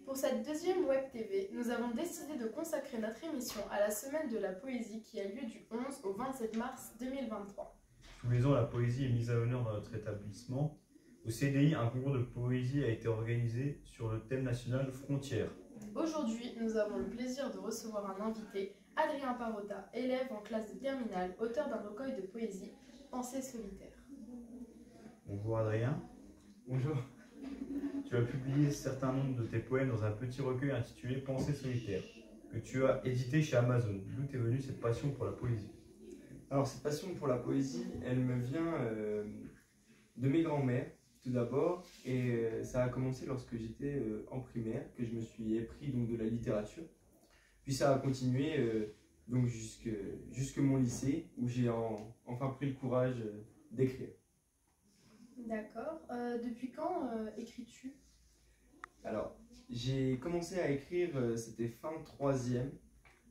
Pour cette deuxième Web TV, nous avons décidé de consacrer notre émission à la Semaine de la Poésie qui a lieu du 11 au 27 mars 2023. Tous les ans, la poésie est mise à l'honneur dans notre établissement. Au CDI, un concours de poésie a été organisé sur le thème national Frontières. Aujourd'hui, nous avons le plaisir de recevoir un invité, Adrien Parotta, élève en classe de terminale, auteur d'un recueil de poésie, Pensées solitaires. Bonjour Adrien. Bonjour. Tu as publié certains nombres de tes poèmes dans un petit recueil intitulé Pensées solitaires, que tu as édité chez Amazon. D'où t'est venue cette passion pour la poésie? Alors cette passion pour la poésie, elle me vient de mes grands-mères tout d'abord, et ça a commencé lorsque j'étais en primaire, que je me suis épris donc de la littérature. Puis ça a continué donc jusque mon lycée, où j'ai enfin pris le courage d'écrire. D'accord. Depuis quand écris-tu? Alors, j'ai commencé à écrire, c'était fin troisième,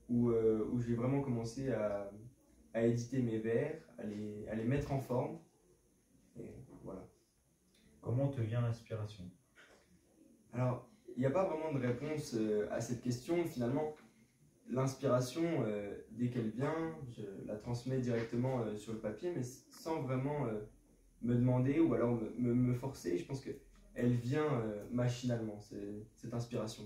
où j'ai vraiment commencé à éditer mes vers, à les mettre en forme. Et voilà. Comment te vient l'inspiration? Alors, il n'y a pas vraiment de réponse à cette question. Finalement, l'inspiration, dès qu'elle vient, je la transmets directement sur le papier, mais sans vraiment me demander ou alors me forcer. Je pense qu'elle vient machinalement, cette inspiration.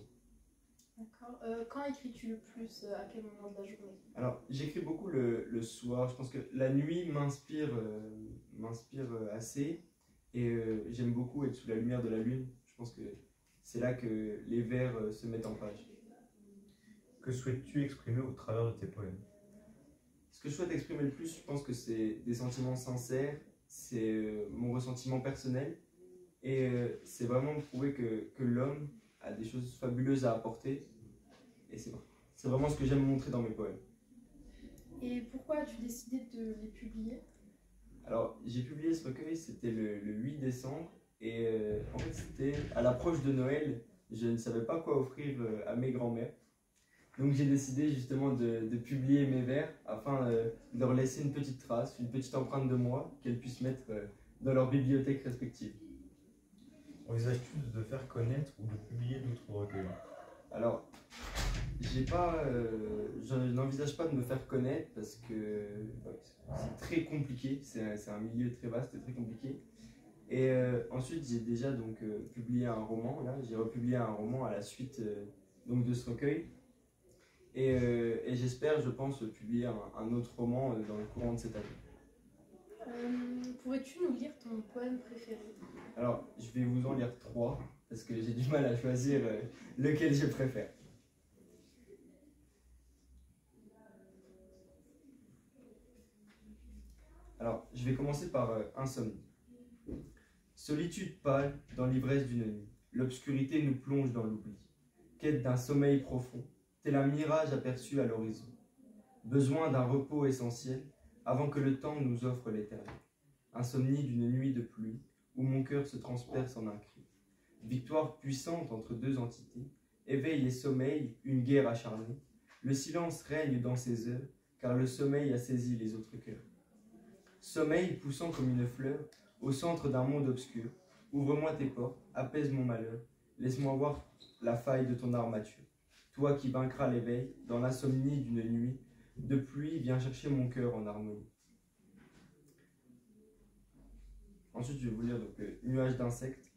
D'accord. Quand écris-tu le plus? À quel moment de la journée? Alors, j'écris beaucoup le soir. Je pense que la nuit m'inspire assez. Et j'aime beaucoup être sous la lumière de la lune. Je pense que c'est là que les vers se mettent en page. Que souhaites-tu exprimer au travers de tes poèmes? Ce que je souhaite exprimer le plus, je pense que c'est des sentiments sincères, c'est mon ressentiment personnel. Et c'est vraiment de prouver que l'homme a des choses fabuleuses à apporter. Et c'est vraiment ce que j'aime montrer dans mes poèmes. Et pourquoi as-tu décidé de les publier? Alors, j'ai publié ce recueil, c'était le 8 décembre. Et en fait, c'était à l'approche de Noël. Je ne savais pas quoi offrir à mes grands-mères. Donc j'ai décidé justement de publier mes vers afin de leur laisser une petite trace, une petite empreinte de moi qu'elles puissent mettre dans leur bibliothèque respective. Envisages-tu de te faire connaître ou de publier d'autres recueils? Alors, je n'envisage pas de me faire connaître parce que c'est très compliqué, c'est un milieu très vaste et très compliqué. Et ensuite, j'ai déjà donc publié un roman, là, j'ai republié un roman à la suite donc de ce recueil. Et j'espère, je pense, publier un autre roman dans le courant de cette année. Pourrais-tu nous lire ton poème préféré? Alors, je vais vous en lire 3, parce que j'ai du mal à choisir lequel je préfère. Alors, je vais commencer par Insomnie. Solitude pâle dans l'ivresse d'une nuit, l'obscurité nous plonge dans l'oubli. Quête d'un sommeil profond, tel un mirage aperçu à l'horizon. Besoin d'un repos essentiel avant que le temps nous offre l'éternel. Insomnie d'une nuit de pluie où mon cœur se transperce en un cri. Victoire puissante entre deux entités, éveil et sommeil, une guerre acharnée. Le silence règne dans ces heures car le sommeil a saisi les autres cœurs. Sommeil poussant comme une fleur au centre d'un monde obscur. Ouvre-moi tes portes, apaise mon malheur, laisse-moi voir la faille de ton armature. Toi qui vaincras l'éveil, dans l'insomnie d'une nuit de pluie, viens chercher mon cœur en harmonie. Ensuite, je vais vous lire donc Nuage d'insectes.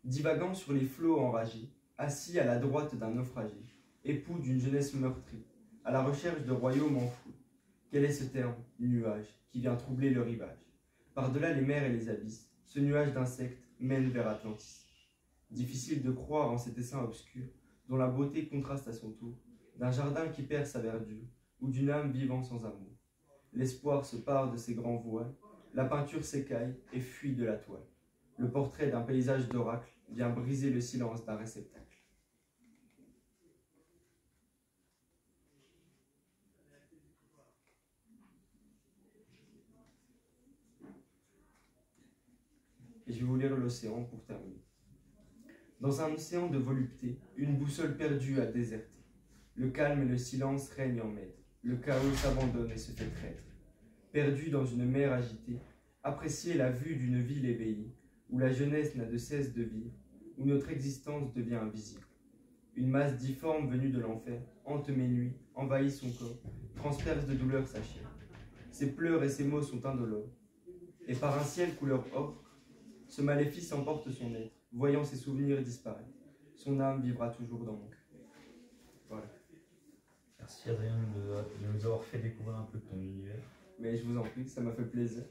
Divagant sur les flots enragés, assis à la droite d'un naufragé, époux d'une jeunesse meurtrie, à la recherche de royaumes enfouis. Quel est ce terme, nuage, qui vient troubler le rivage? Par-delà les mers et les abysses, ce nuage d'insectes mène vers Atlantis. Difficile de croire en cet essaim obscur, dont la beauté contraste à son tour, d'un jardin qui perd sa verdure, ou d'une âme vivant sans amour. L'espoir se pare de ses grands voiles, la peinture s'écaille et fuit de la toile. Le portrait d'un paysage d'oracle vient briser le silence d'un réceptacle. Et je vais vous lire l'océan pour terminer. Dans un océan de volupté, une boussole perdue a déserté. Le calme et le silence règnent en maître. Le chaos s'abandonne et se fait traître. Perdu dans une mer agitée, appréciez la vue d'une ville éveillée, où la jeunesse n'a de cesse de vivre, où notre existence devient invisible. Une masse difforme venue de l'enfer hante mes nuits, envahit son corps, transperce de douleur sa chair. Ses pleurs et ses mots sont indolores. Et par un ciel couleur ocre, ce maléfice emporte son être, voyant ses souvenirs disparaître. Son âme vivra toujours dans mon cœur. Voilà. Merci Adrien de nous avoir fait découvrir un peu de ton univers. Mais je vous en prie, ça m'a fait plaisir.